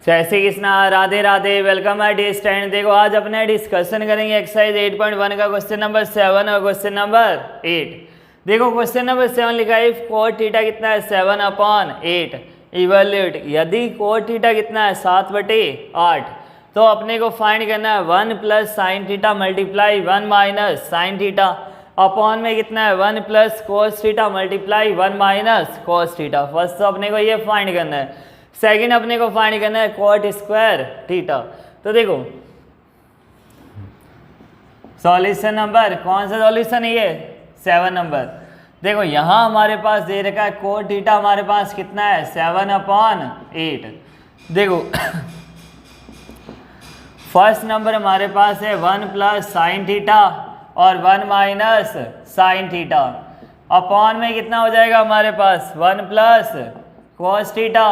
जैसे Krishna, Radhe Radhe, welcome eight day stand. देखो आज अपने डिस्कशन करेंगे एक्सरसाइज 8.1 का क्वेश्चन नंबर 7 और क्वेश्चन नंबर 8। देखो क्वेश्चन नंबर 7 लिखा है कोट थीटा कितना है 7/8 इवैल्यूएट। यदि कोट थीटा कितना है 7/8 तो अपने को फाइंड करना है 1 plus sine theta multiply 1 minus sine theta upon में कितना है 1 plus cos theta multiply 1 minus cos theta. First तो अपने को ये फाइंड करना है। सेकंड अपने को फाइंड करना है कोट स्क्वायर थीटा। तो देखो सॉल्यूशन नंबर कौन सा सॉल्यूशन है ये 7 नंबर। देखो यहाँ हमारे पास दे रखा है कोट थीटा हमारे पास कितना है 7/8। देखो फर्स्ट नंबर हमारे पास है 1 प्लस साइन थीटा और 1 माइनस साइन थीटा अपॉन में कितना हो जाएगा हमारे पास 1 प्लस कोस थीटा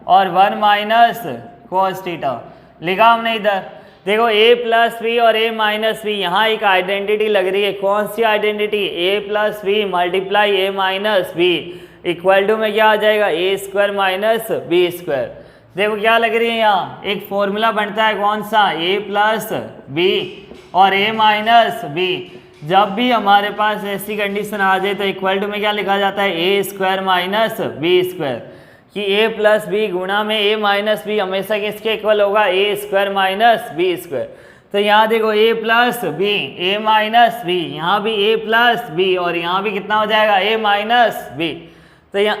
और 1 माइनस कोस थीटा लिखा हमने इधर। देखो a प्लस बी और a माइनस बी, यहाँ एक आइडेंटिटी लग रही है। कौन सी identity? a plus B multiply a minus B equal to में क्या आ जाएगा a square minus B square. देखो क्या लग रही है यहाँ एक फॉर्मूला बनता है कौन सा a प्लस बी और a माइनस बी। जब भी हमारे पास ऐसी कंडीशन आ जाए तो इक्वल टू में क्या लिखा जाता है a square minus B square, कि a प्लस बी गुणा में a माइनस बी हमेशा किसके इक्वल होगा a square minus B square. तो यहाँ देखो a plus B a minus B, यहाँ भी a प्लस बी और यहाँ भी कितना हो जाएगा a माइनस बी। तो यहाँ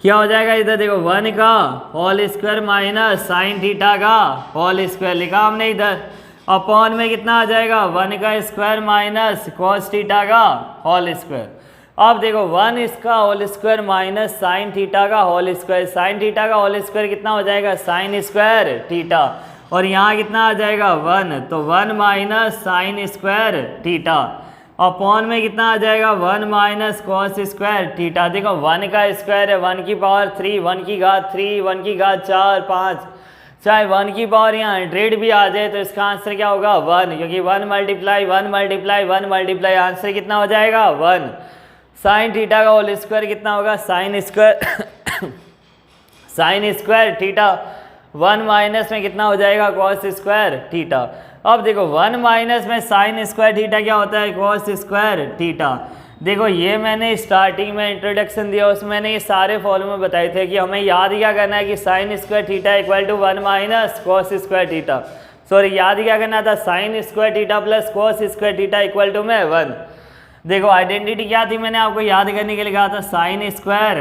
क्या हो जाएगा इधर देखो 1 का whole square minus sine theta का होल स्क्वायर लिखा हमने इधर। अपॉन में कितना आ जाएगा 1 का स्क्वायर माइनस कॉस थीटा का होल स्क्वायर। अब देखो 1 इसका whole square minus sine theta का होल स्क्वायर। साइन थीटा का होल स्क्वायर कितना हो जाएगा साइन स्क्वायर थीटा और यहाँ कितना आ जाएगा 1, तो 1 minus sine square theta upon में कितना आ जाएगा 1 माइनस कॉस स्क्वायर थीटा। देखो 1 का स्क्वायर है 1 की पावर 3, 1 की घात 3, 1 की घात 4, 5, चाहे 1 की पावर यहाँ 100 भी आ जाए तो इसका आंसर क्या होगा 1, क्योंकि 1 मल्टीप्लाई 1 मल्टीप्लाई 1 मल्टीप्लाई आंसर कितना हो जाएगा 1। साइन थीटा का होल स्क्वायर कितना होगा sine square sine square theta 1 minus में कितना हो जाएगा कॉस स्क्वायर थीटा। अब देखो 1 माइनस में साइन स्क्वायर थीटा क्या होता है कॉस स्क्वायर थीटा। देखो ये मैंने स्टार्टिंग में इंट्रोडक्शन दिया उसमें मैंने ये सारे फॉर्मूले बताए थे कि हमें याद क्या करना है कि sine square theta equal to 1 minus cos square theta. Sorry याद क्या करना था sine square theta plus cos square theta equal to में 1। देखो आइडेंटिटी क्या थी मैंने आपको याद करने के लिए कहा था sine square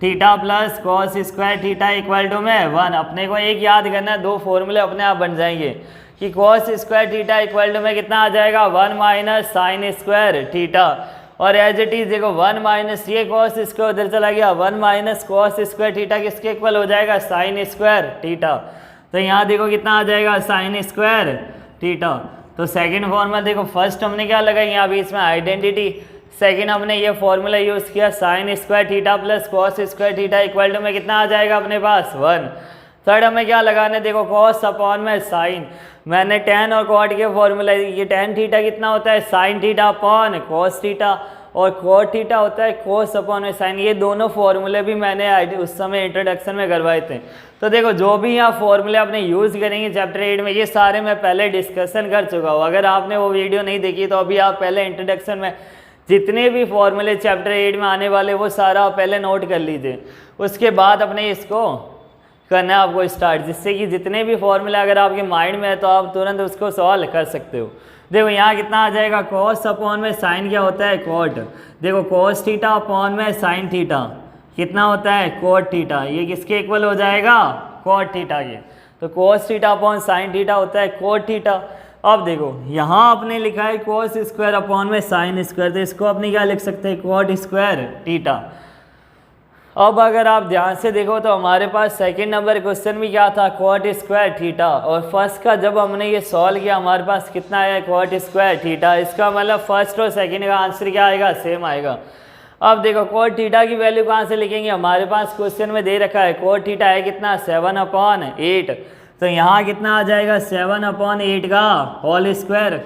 theta plus cos square theta equal to में 1। अपने को एक याद करना है, दो फॉर्मूले अपने आप बन जाएंगे कि cos square theta equal to में कितना आ जाएगा 1 माइनस साइन स्क्वायर थीटा और एज इट इज देखो 1 माइनस ये कॉस स्क्वायर उधर चला गया 1 माइनस कॉस स्क्वायर थीटा किसके इक्वल हो जाएगा साइन स्क्वायर थीटा। तो यहाँ देखो कितना आ जाएगा साइन स्क्वायर थीटा। तो सेकंड फॉर्मूला देखो फर्स्ट हमने क्या लगाई यहाँ बीच में आइडेंटिटी, सेकंड हमने ये फॉर्मूला यूज़ किया sine square theta plus cos square theta equal to में कितना आ जाएगा अपने पास 1। थर्ड हमें क्या लगाना है देखो कॉस अपॉन में साइन, मैंने टेन और कॉट के फॉर्मूला ये टेन थीटा कितना होता है sine theta upon cos theta और कॉट थीटा होता है कॉस अपॉन में साइन। ये दोनों फॉर्मूले भी मैंने उस समय इंट्रोडक्शन में करवाए थे। तो देखो जो भी यहाँ फॉर्मूले आपने यूज़ करेंगे चैप्टर 8 में ये सारे मैं पहले डिस्कशन कर चुका हूँ। अगर आपने वो वीडियो नहीं देखी तो अभी आप पहले इंट्रोडक्शन में जितने भी फॉर्मूले चैप्टर 8 में आने वाले वो सारा आप पहले नोट कर लीजिए, उसके बाद अपने इसको करना है आपको स्टार्ट, जिससे कि जितने भी फॉर्मूले अगर आपके माइंड में है तो आप तुरंत उसको सॉल्व कर सकते हो। देखो यहाँ कितना आ जाएगा कॉस अपॉन में साइन क्या होता है कॉट। देखो कॉस थीटा अपॉन में साइन थीटा कितना होता है कॉट थीटा, ये किसके इक्वल हो जाएगा कॉट थीटा के। तो cos theta upon sine theta होता है कॉट थीटा। अब देखो यहाँ आपने लिखा है कॉस स्क्वायर अपॉन में साइन स्क्वायर, तो इसको अपने क्या लिख सकते हैं कॉट स्क्वायर थीटा। अब अगर आप ध्यान से देखो तो हमारे पास सेकंड नंबर क्वेश्चन भी क्या था कॉट स्क्वायर थीटा और फर्स्ट का जब हमने ये सॉल्व किया हमारे पास कितना आया कॉट स्क्वायर थीटा। इसका मतलब फर्स्ट और सेकंड का आंसर क्या आएगा सेम आएगा। अब देखो कॉट थीटा की वैल्यू कहाँ से लिखेंगे, हमारे पास क्वेश्चन में दे रखा है कॉट थीटा है कितना 7/8, तो यहाँ कितना आ जाएगा 7/8 का होल स्क्वायर।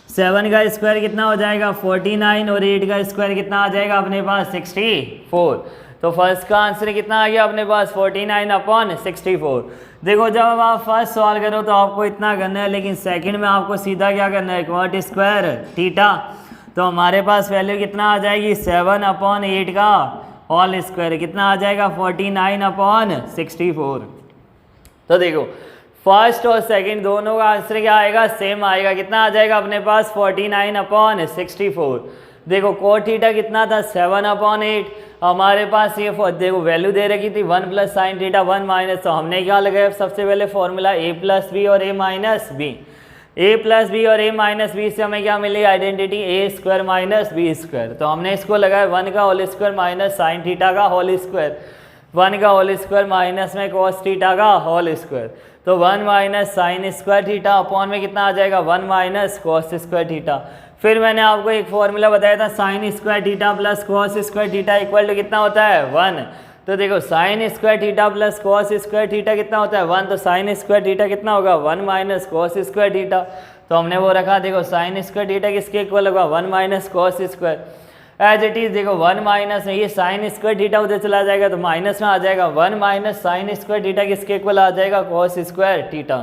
7 का स्क्वायर कितना हो जाएगा 49 और 8 का स्क्वायर कितना आ जाएगा अपने पास 64। तो फर्स्ट का आंसर कितना आ गया अपने पास 49/64। देखो जब आप फर्स्ट सॉल्व करो तो आपको इतना करना है, लेकिन सेकंड में आपको सीधा क्या करना है, cot स्क्वायर थीटा। तो हमारे पास वैल्यू कितना आ जाएगी 7/8 का होल स्क्वायर, कितना आ जाएगा 49/64। तो देखो फर्स्ट और सेकंड दोनों का आंसर क्या आएगा, सेम आएगा। कितना आ जाएगा अपने पास 49/64। देखो cot थीटा कितना था 7/8। हमारे पास ये देखो वैल्यू दे रखी थी 1 + sin थीटा 1 माइनस, तो हमने क्या लगाया सबसे पहले फॉर्मूला a + b और a - b। a + b और a - b से हमें क्या मिली आइडेंटिटी a² - b²। तो हमने इसको लगाया 1 का whole square minus sine theta का होल स्क्वायर, 1 का होल स्क्वायर माइनस में cos थीटा का होल स्क्वायर। तो 1 - sin स्क्वायर थीटा अपॉन में कितना आ जाएगा 1 - cos स्क्वायर थीटा। फिर मैंने आपको एक फॉर्मूला बताया था sin square theta plus cos square theta equal to कितना होता है 1। तो देखो sin square theta plus cos square theta कितना होता है 1, तो sin स्क्वायर थीटा कितना होगा 1 - cos स्क्वायर थीटा। तो हमने वो रखा, देखो sin स्क्वायर थीटा किसके इक्वल होगा 1 - cos square. As it is देखो 1 माइनस में ये साइन स्क्वायर थीटा उधर चला जाएगा तो माइनस में आ जाएगा 1 - साइन स्क्वायर थीटा किसके इक्वल आ जाएगा cos स्क्वायर थीटा।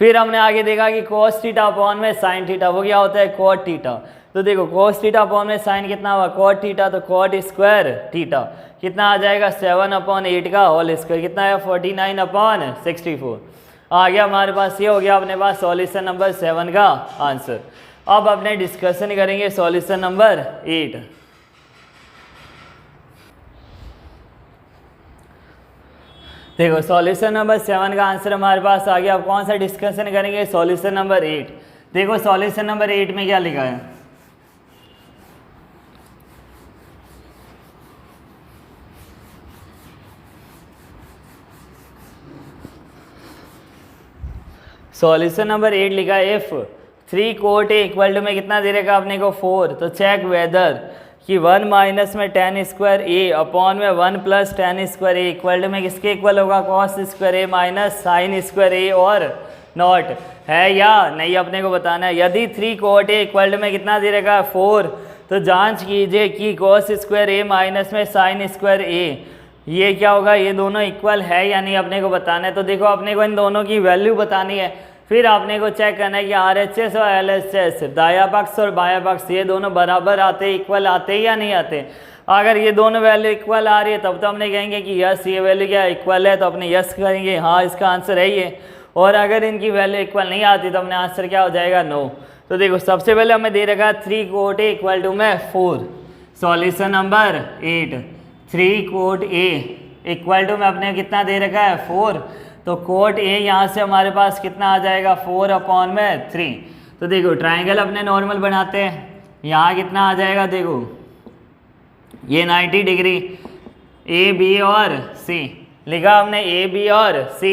फिर हमने आगे देखा कि cos थीटा अपॉन में साइन थीटा वो क्या होता है cot थीटा। तो देखो cos थीटा अपॉन में साइन कितना हुआ cot थीटा, तो cot स्क्वायर थीटा कितना आ जाएगा 7/8 का होल स्क्वायर, कितना है 49/64। आ गया हमारे पास, ये हो गया अपने पास सॉल्यूशन नंबर 7 का आंसर। अब अपने डिस्कशन करेंगे सॉल्यूशन नंबर 8। देखो सॉल्यूशन नंबर 7 का आंसर हमारे पास आ गया। अब कौन सा डिस्कशन करेंगे सॉल्यूशन नंबर 8। देखो सॉल्यूशन नंबर 8 में क्या लिखा है, सॉल्यूशन नंबर 8 लिखा है if 3 cot a equal to में कितना दे रखा आपने को 4, तो चेक वेदर कि 1 माइनस में tan स्क्वायर a अपॉन में 1 + tan square a equal to में किसके इक्वल होगा cos square a minus sine square a और नॉट है या नहीं अपने को बताना है। यदि 3 cot a इक्वल टू में कितना दे रखा है 4, तो जांच कीजिए कि cos स्क्वायर a माइनस में साइन स्क्वायर a ये क्या होगा, ये दोनों इक्वल है या नहीं अपने को बताना है। तो देखो अपने को इन दोनों की वैल्यू बतानी है, फिर आपने को चेक करना है कि RHS और LHS दाया पक्ष और बाया पक्ष ये दोनों बराबर आते इक्वल आते या नहीं आते। अगर ये दोनों वैल्यू इक्वल आ रही है तब तो हमने कहेंगे कि यस ये वैल्यू क्या इक्वल है, तो अपने यस करेंगे हाँ इसका आंसर है ये। और अगर इनकी वैल्यू इक्वल नहीं आती तो अपने आंसर क्या हो जाएगा नो। तो देखो सबसे पहले हमें दे रखा 3 cot a इक्वल टू में 4। Solution number 8 3 cot a equal to में अपने कितना दे रखा है 4, तो cot a यहाँ से हमारे पास कितना आ जाएगा 4/3। तो देखो ट्राइंगल अपने नॉर्मल बनाते हैं, यहाँ कितना आ जाएगा देखो ये 90 डिग्री a b और c लिखा हमने a b और c।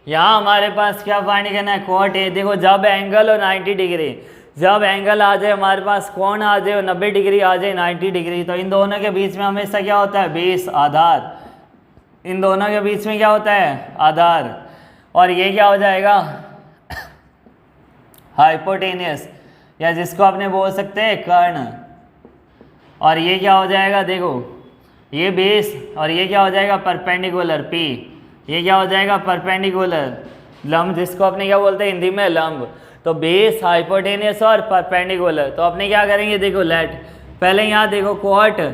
यहाँ हमारे पास क्या फाइंड करना है cot a। देखो जब एंगल हो 90 डिग्री, जब एंगल आ जाए हमारे पास कोण आ जाए 90 डिग्री आ जाए 90 डिग्री, तो इन दोनों के बीच में हमेशा क्या होता है बेस आधार, इन दोनों के बीच में क्या होता है आधार। और ये क्या हो जाएगा हाइपोटेनियस या जिसको अपने बोल सकते हैं कर्ण। और ये क्या हो जाएगा देखो ये बेस, और ये क्या हो जाएगा परपेंडिकुलर p, ये क्या हो जाएगा परपेंडिकुलर लंब जिसको अपने क्या बोलते हैं हिंदी में लंब। तो बेस हाइपोटेनियस और परपेंडिकुलर। तो अपने क्या करेंगे देखो लेट पहले यहाँ देखो cot a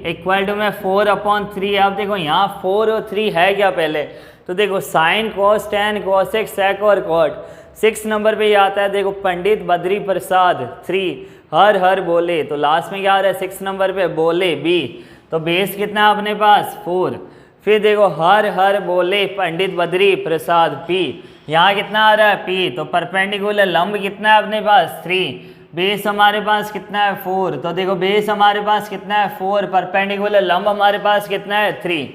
इक्वल टू में 4/3। अब देखो यहाँ 4 और 3 है क्या पहले, तो देखो sine cos tan cosec sec और cot 6 नंबर पे ये आता है। देखो पंडित बद्री प्रसाद 3 हर बोले, तो लास्ट में क्या आ रहा है 6 नंबर पे बोले b, तो बेस कितना है अपने पास 4। फिर देखो हर बोले पंडित बद्री प्रसाद p, यहाँ कितना आ रहा है p, तो परपेंडिकुलर लंब कितना है अपने पास 3, बेस हमारे पास कितना है 4। तो देखो बेस हमारे पास कितना है 4, परपेंडिकुलर लंब हमारे पास कितना है 3।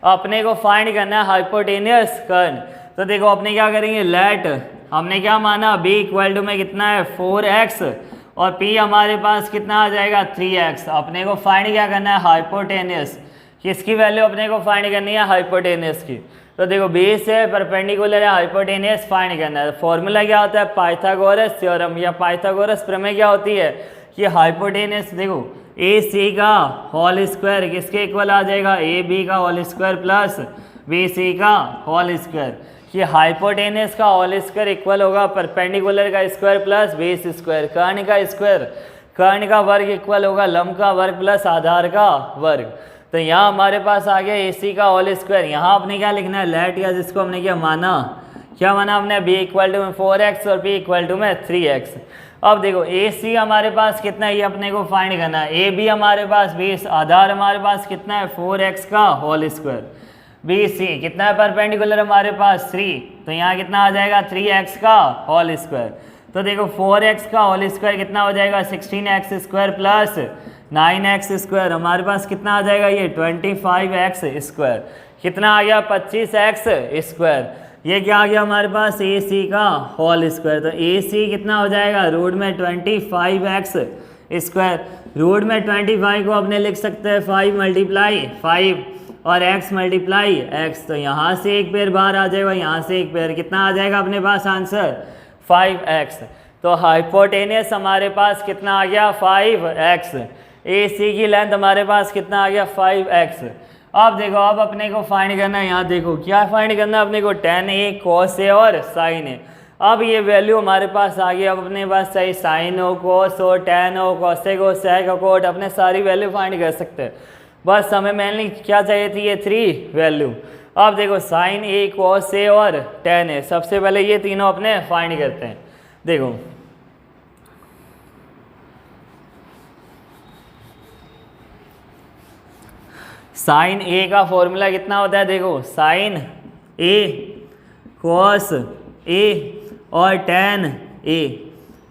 अपने को फाइंड करना है हाइपोटेनियस कर्ण। तो देखो अपने क्या करेंगे लेट हमने क्या माना b इक्वल टू में कितना है 4x और p हमारे पास कितना आ जाएगा 3x। अपने को फाइंड क्या करना है हाइपोटेनियस, किसकी वैल्यू अपने को फाइंड करनी है हाइपोटेनियस की। तो देखो बेस है परपेंडिकुलर है हाइपोटेनियस फाइंड करना है। फॉर्मूला क्या होता है पाइथागोरस थ्योरम या पाइथागोरस प्रमेय क्या होती है कि हाइपोटेनस देखो ए सी का होल स्क्वायर किसके इक्वल आ जाएगा, ए बी का whole square plus B C का होल स्क्वायर, कि हाइपोटेनस का होल स्क्वायर इक्वल होगा परपेंडिकुलर का स्क्वायर प्लस बेस स्क्वायर, कर्ण का स्क्वायर कर्ण का वर्ग इक्वल होगा लंब का वर्ग प्लस आधार का वर्ग। तो यहाँ हमारे पास आ गया ए सी का होल स्क्वायर, यहाँ आपने क्या लिखना है लेट, या जिसको हमने क्या माना हमने बी इक्वल टू में 4x और b इक्वल टू में 3x। अब देखो ए सी हमारे पास कितना है ये अपने को फाइंड करना है, ए बी हमारे पास 20, आधार हमारे पास कितना है 4x का होल स्क्वायर, बी सी कितना है परपेंडिकुलर हमारे पास 3, तो यहाँ कितना आ जाएगा 3x का होल स्क्वायर। तो देखो 4x का होल स्क्वायर कितना हो जाएगा 16x square plus 9x square, हमारे पास कितना आ जाएगा ये 25x स्क्वायर, कितना आ गया 25x स्क्वायर। ये क्या आ गया हमारे पास ए सी का होल स्क्वायर, तो ए सी कितना हो जाएगा रूट में 25x स्क्वायर, रूट में 25 को अपने लिख सकते हैं 5 मल्टीप्लाई 5 और x मल्टीप्लाई x, तो यहाँ से एक पेयर बाहर आ जाएगा, यहाँ से एक पेयर, कितना आ जाएगा अपने पास आंसर 5x। तो हाइपोटेनस हमारे पास कितना आ गया 5x, ए सी की लेंथ हमारे पास कितना आ गया 5x। अब देखो अब अपने को फाइंड करना है, यहाँ देखो क्या फाइंड करना है अपने को tan a cos a और sin a। अब ये वैल्यू हमारे पास आ गई, अब अपने पास चाहे साइन हो cos हो tan हो cosec हो sec हो cot, अपने सारी वैल्यू फाइंड कर सकते हैं। बस हमें मेनली क्या चाहिए थी ये 3 वैल्यू। अब देखो sin a cos a और tan a, सबसे पहले ये तीनों अपने फाइंड करते हैं। देखो साइन ए का फॉर्मूला कितना होता है, देखो साइन ए कॉस ए और टैन ए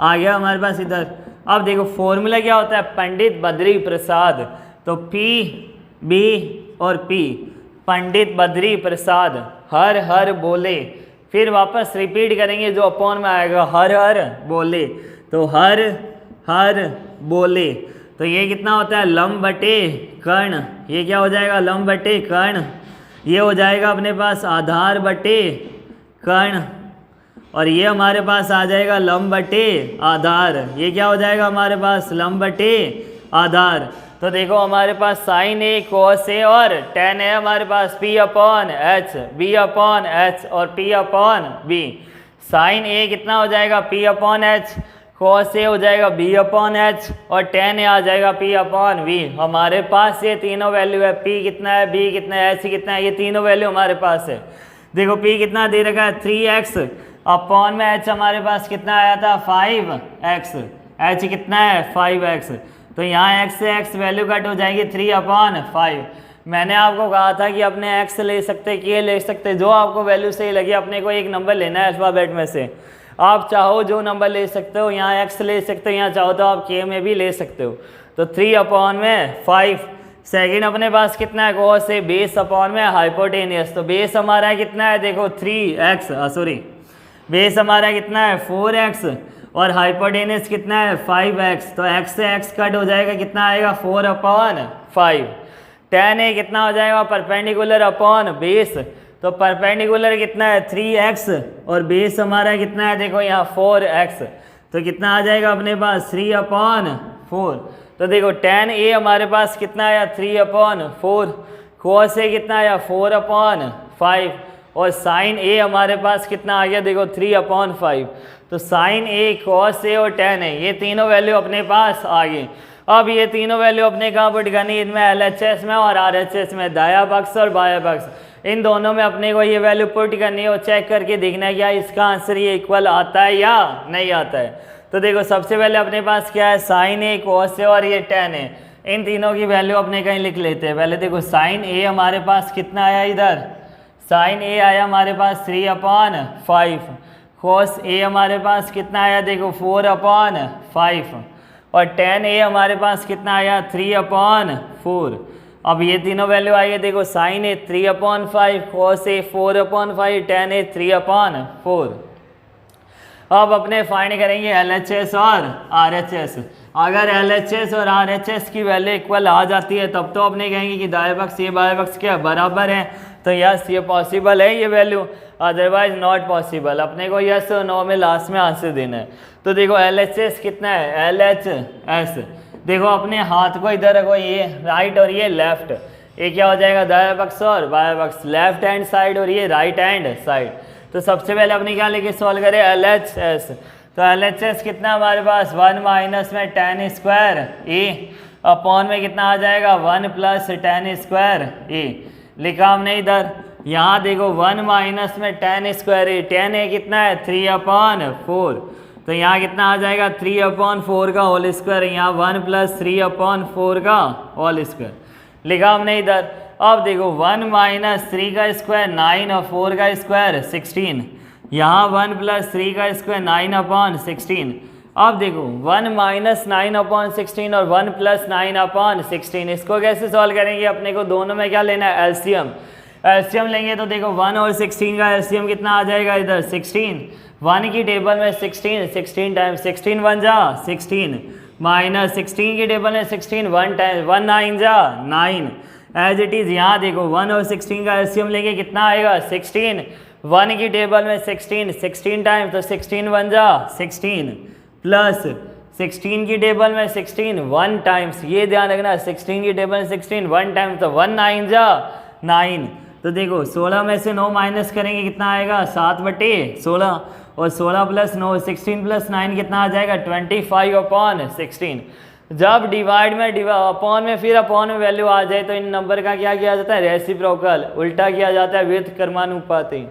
आ गया हमारे पास इधर। अब देखो फॉर्मूला क्या होता है पंडित बद्री प्रसाद, तो पी बी और पी पंडित बद्री प्रसाद हर हर बोले, फिर वापस रिपीट करेंगे जो अपॉन में आएगा हर हर बोले, तो हर हर बोले, तो ये कितना होता है लंब बटे कर्ण, ये क्या हो जाएगा लंब बटे कर्ण, ये हो जाएगा अपने पास आधार बटे कर्ण, और ये हमारे पास आ जाएगा लंब बटे आधार, ये क्या हो जाएगा हमारे पास लंब बटे आधार। तो देखो हमारे पास साइन ए कॉस ए और tan ए हमारे पास p upon H, b upon H और p अपॉन बी। साइन ए कितना हो जाएगा p अपॉन एच, cos ए हो जाएगा b अपॉन एच और tan ए आ जाएगा p अपॉन v। हमारे पास ये तीनों वैल्यू है, p कितना है, b कितना है, h कितना है, ये तीनों वैल्यू हमारे पास है। देखो p कितना दे रखा है 3x अपॉन में h हमारे पास कितना आया था 5x, h कितना है 5x, तो यहाँ x से x वैल्यू कट हो जाएगी 3 अपॉन 5। मैंने आपको कहा था कि अपने x ले सकते k ले सकते, जो आपको वैल्यू सही लगी अपने को एक नंबर लेना है अल्फ़ाबेट में से, आप चाहो जो नंबर ले सकते हो, यहाँ x ले सकते हो, यहाँ चाहो तो आप k में भी ले सकते हो। तो 3 अपॉन में 5, सेकेंड अपने पास कितना है cos से बेस अपॉन में हाइपोटेनियस, तो बेस हमारा कितना है देखो 3x, सॉरी बेस हमारा कितना है 4x और हाइपोटेनियस कितना है 5x, तो x से x कट हो जाएगा, कितना आएगा 4 अपॉन 5। tan ए कितना हो जाएगा परपेंडिकुलर अपॉन बेस, तो परपेंडिकुलर कितना है 3x और बेस हमारा कितना है देखो यहाँ 4x, तो कितना आ जाएगा अपने पास 3 अपॉन 4। तो देखो tan ए हमारे पास कितना आया 3 अपॉन 4, cos ए कितना आया 4 अपॉन 5 और साइन ए हमारे पास कितना आ गया देखो 3 अपॉन 5। तो साइन ए cos ए और tan ए ये तीनों वैल्यू अपने पास आ गई। अब ये तीनों वैल्यू अपने कहाँ पुट करनी, इनमें LHS में और RHS में, दाया पक्ष और बाया पक्ष, इन दोनों में अपने को ये वैल्यू पुट करनी है और चेक करके देखना है क्या इसका आंसर ये इक्वल आता है या नहीं आता है। तो देखो सबसे पहले अपने पास क्या है साइन ए cos ए और ये tan ए, इन तीनों की वैल्यू अपने कहीं लिख लेते हैं। पहले देखो साइन ए हमारे पास कितना आया, इधर साइन ए आया हमारे पास 3 अपॉन 5, cos ए हमारे पास कितना आया देखो 4 अपॉन 5 और tan ए हमारे पास कितना आया 3 अपॉन 4। अब ये तीनों वैल्यू आई है देखो साइन ए 3 अपॉन 5, cos ए 4 अपॉन 5, tan ए 3 अपॉन 4। अब अपने फाइंड करेंगे LHS और RHS। अगर LHS और RHS की वैल्यू इक्वल आ जाती है तब तो अपने कहेंगे कि दाएं पक्ष ये बाएं पक्ष क्या बराबर है, तो यस ये पॉसिबल है ये वैल्यू, अदरवाइज नॉट पॉसिबल। अपने को यस और नो में लास्ट में आंसर देना है। तो देखो LHS कितना है, LHS देखो अपने हाथ को इधर रखो, ये राइट और ये लेफ्ट, ये क्या हो जाएगा दाएं पक्ष और बाएं पक्ष, लेफ्ट हैंड साइड और ये राइट हैंड साइड। तो सबसे पहले अपने क्या लेके सॉल्व करें LHS। तो LHS कितना हमारे पास 1 माइनस में tan स्क्वायर ए अपॉन में कितना आ जाएगा 1 प्लस tan स्क्वायर ए, लिखा हमने इधर। यहाँ देखो 1 माइनस में tan स्क्वायर ए, tan ए कितना है 3/4, तो यहाँ कितना आ जाएगा 3/4 का होल स्क्वायर, यहाँ 1 प्लस 3/4 का होल स्क्वायर, लिखा हमने इधर। अब देखो 1 माइनस 3 का स्क्वायर 9 और 4 का स्क्वायर 16, यहाँ 1 प्लस 3 का स्क्वायर 9/16। अब देखो 1 माइनस 9/16 और 1 प्लस 9/16, इसको कैसे सॉल्व करेंगे, अपने को दोनों में क्या लेना है एलसीएम। एलसीएम लेंगे तो देखो 1 और 16 का एलसीएम कितना आ जाएगा इधर 16, 1 की टेबल में 16 टाइम्स 16 1 जा 16, माइनस 16 की टेबल में 16 1 टाइम्स 1 9 जा 9, एज इट इज़। यहाँ देखो 1 और 16 का एलसीएम लेंगे कितना आएगा 16, 1 की टेबल में 16 टाइम्स तो 16 1 जा 16, प्लस 16 की टेबल में 16 1 टाइम्स, ये ध्यान रखना 16 की टेबल में 16 1 टाइम्स तो 1 9 जा 9। तो देखो 16 में से 9 माइनस करेंगे कितना आएगा 7/16, और 16 प्लस 9 16 प्लस 9 कितना आ जाएगा 25/16। जब डिवाइड में अपॉन में फिर अपॉन में वैल्यू आ जाए तो इन नंबर का क्या किया जाता है रेसिप्रोकल, उल्टा किया जाता है विथ कर्मानुपाती।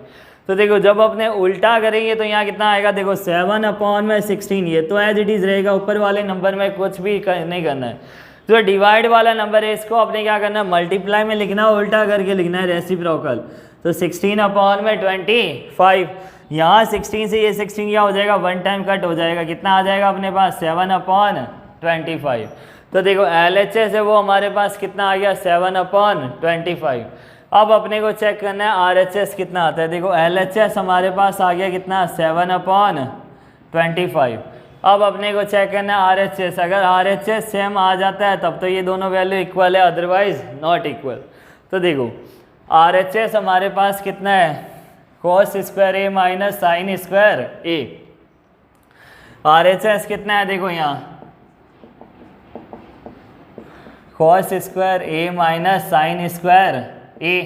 तो देखो जब अपने उल्टा करेंगे तो यहाँ कितना आएगा देखो 7/16, ये तो एज इट इज़ रहेगा, ऊपर वाले नंबर में कुछ भी नहीं करना है। जो डिवाइड वाला नंबर है इसको अपने क्या करना है मल्टीप्लाई में लिखना, उल्टा करके लिखना है रेसिप्रोकल। तो 16/25, यहाँ 16 से ये 16 क्या हो जाएगा 1 टाइम कट हो जाएगा, कितना आ जाएगा अपने पास 7/25। तो देखो LHS है वो हमारे पास कितना आ गया 7/25। अब अपने को चेक करना है RHS कितना आता है। देखो LHS हमारे पास आ गया कितना 7/25। अब अपने को चेक करना है RHS, अगर RHS सेम आ जाता है तब तो ये दोनों वैल्यू इक्वल है, अदरवाइज नॉट इक्वल। तो देखो RHS हमारे पास कितना है cos स्क्वायर ए माइनस साइन स्क्वायर ए। RHS कितना है देखो यहाँ cos स्क्वायर ए माइनस साइन स्क्वायर ए,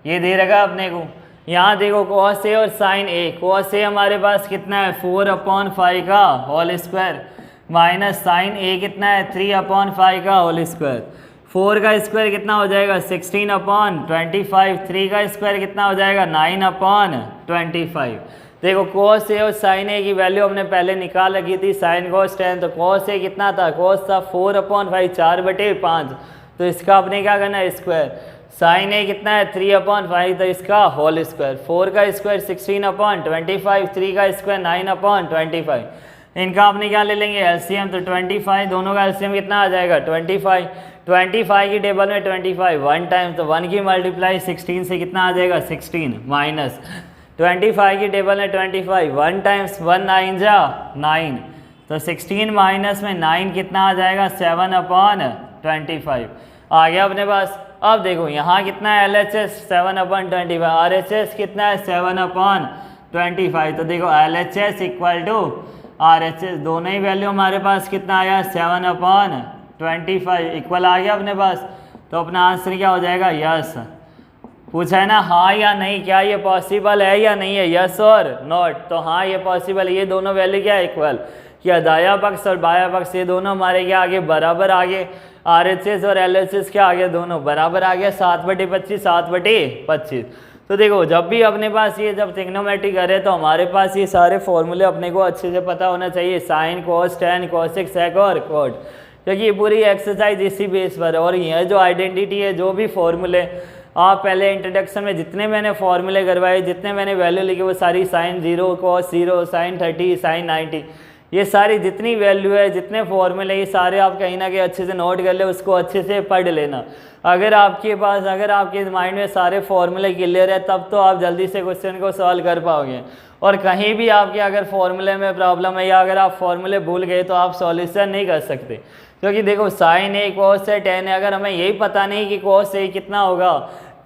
ये दे रखा अपने को। यहाँ देखो cos ए और sin ए, cos ए हमारे पास कितना है 4/5 का होल स्क्वायर, माइनस sin ए कितना है 3/5 का होल स्क्वायर। 4 का स्क्वायर कितना हो जाएगा 16/25, 3 का स्क्वायर कितना हो जाएगा 9/25। देखो cos ए और sin ए की वैल्यू हमने पहले निकाल रखी थी sin cos tan, तो cos ए कितना था cos था 4/5 4/5, तो इसका अपने क्या करना है स्क्वायर। sin ए कितना है 3/5, तो इसका होल स्क्वायर। 4 का स्क्वायर 16/25, 3 का स्क्वायर 9/25। इनका आपने क्या ले लेंगे एलसीएम, तो 25, दोनों का एलसीएम कितना आ जाएगा 25। 25 की टेबल में 25 1 टाइम, तो 1 की मल्टीप्लाई 16 से कितना आ जाएगा 16, माइनस 25 की टेबल में 25 1 टाइम्स 1 9 जा 9, तो 16 माइनस में 9 कितना आ जाएगा 7/25 आ गया अपने पास। अब देखो यहाँ कितना है LHS 7/25, RHS कितना है 7/25। तो देखो LHS इक्वल टू RHS, दोनों ही वैल्यू हमारे पास कितना आया 7/25 इक्वल आ गया अपने पास। तो अपना आंसर क्या हो जाएगा यस। पूछा है ना हाँ या नहीं, क्या ये पॉसिबल है या नहीं है, यस और नॉट। तो हाँ ये पॉसिबल है, ये दोनों वैल्यू क्या इक्वल, क्या दाया पक्ष और बाया पक्ष ये दोनों हमारे क्या आगे बराबर आगे, RHS और LHS क्या आगे दोनों बराबर आ गया 7/25 7/25। तो देखो जब भी अपने पास ये जब ट्रिग्नोमेट्री करे तो हमारे पास ये सारे फॉर्मूले अपने को अच्छे से पता होना चाहिए, sign cos tan cosec sec और cot, क्योंकि ये पूरी एक्सरसाइज इसी बेस पर है। और ये जो आइडेंटिटी है, जो भी फॉर्मूले आप पहले इंट्रोडक्शन में जितने मैंने फॉर्मूले करवाए, जितने मैंने वैल्यू लिखे, वो सारी sin 0 cos 0 sin 30 sin 90, ये सारी जितनी वैल्यू है, जितने फॉर्मूले, ये सारे आप कहीं ना कहीं अच्छे से नोट कर ले, उसको अच्छे से पढ़ लेना। अगर आपके माइंड में सारे फॉर्मूले क्लियर है तब तो आप जल्दी से क्वेश्चन को सॉल्व कर पाओगे। और कहीं भी आपके अगर फॉर्मूले में प्रॉब्लम है या अगर आप फॉर्मूले भूल गए तो आप सॉल्यूशन नहीं कर सकते। क्योंकि देखो साइन ए cos ए tan है, अगर हमें यही पता नहीं कि cos ए कितना होगा,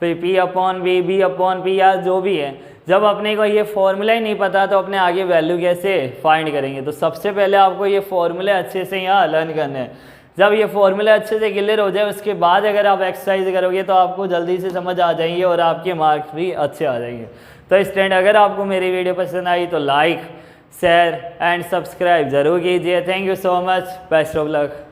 P upon B, B upon P या जो भी है, जब अपने को ये फॉर्मूला ही नहीं पता तो अपने आगे वैल्यू कैसे फाइंड करेंगे। तो सबसे पहले आपको ये फॉर्मूले अच्छे से यहाँ लर्न करने हैं। जब ये फॉर्मूले अच्छे से क्लियर हो जाए उसके बाद अगर आप एक्सरसाइज करोगे तो आपको जल्दी से समझ आ जाएंगे और आपके मार्क्स भी अच्छे आ जाएंगे। तो स्टूडेंट अगर आपको मेरी वीडियो पसंद आई तो लाइक, शेयर एंड सब्सक्राइब जरूर कीजिए। Thank you so much, best of luck.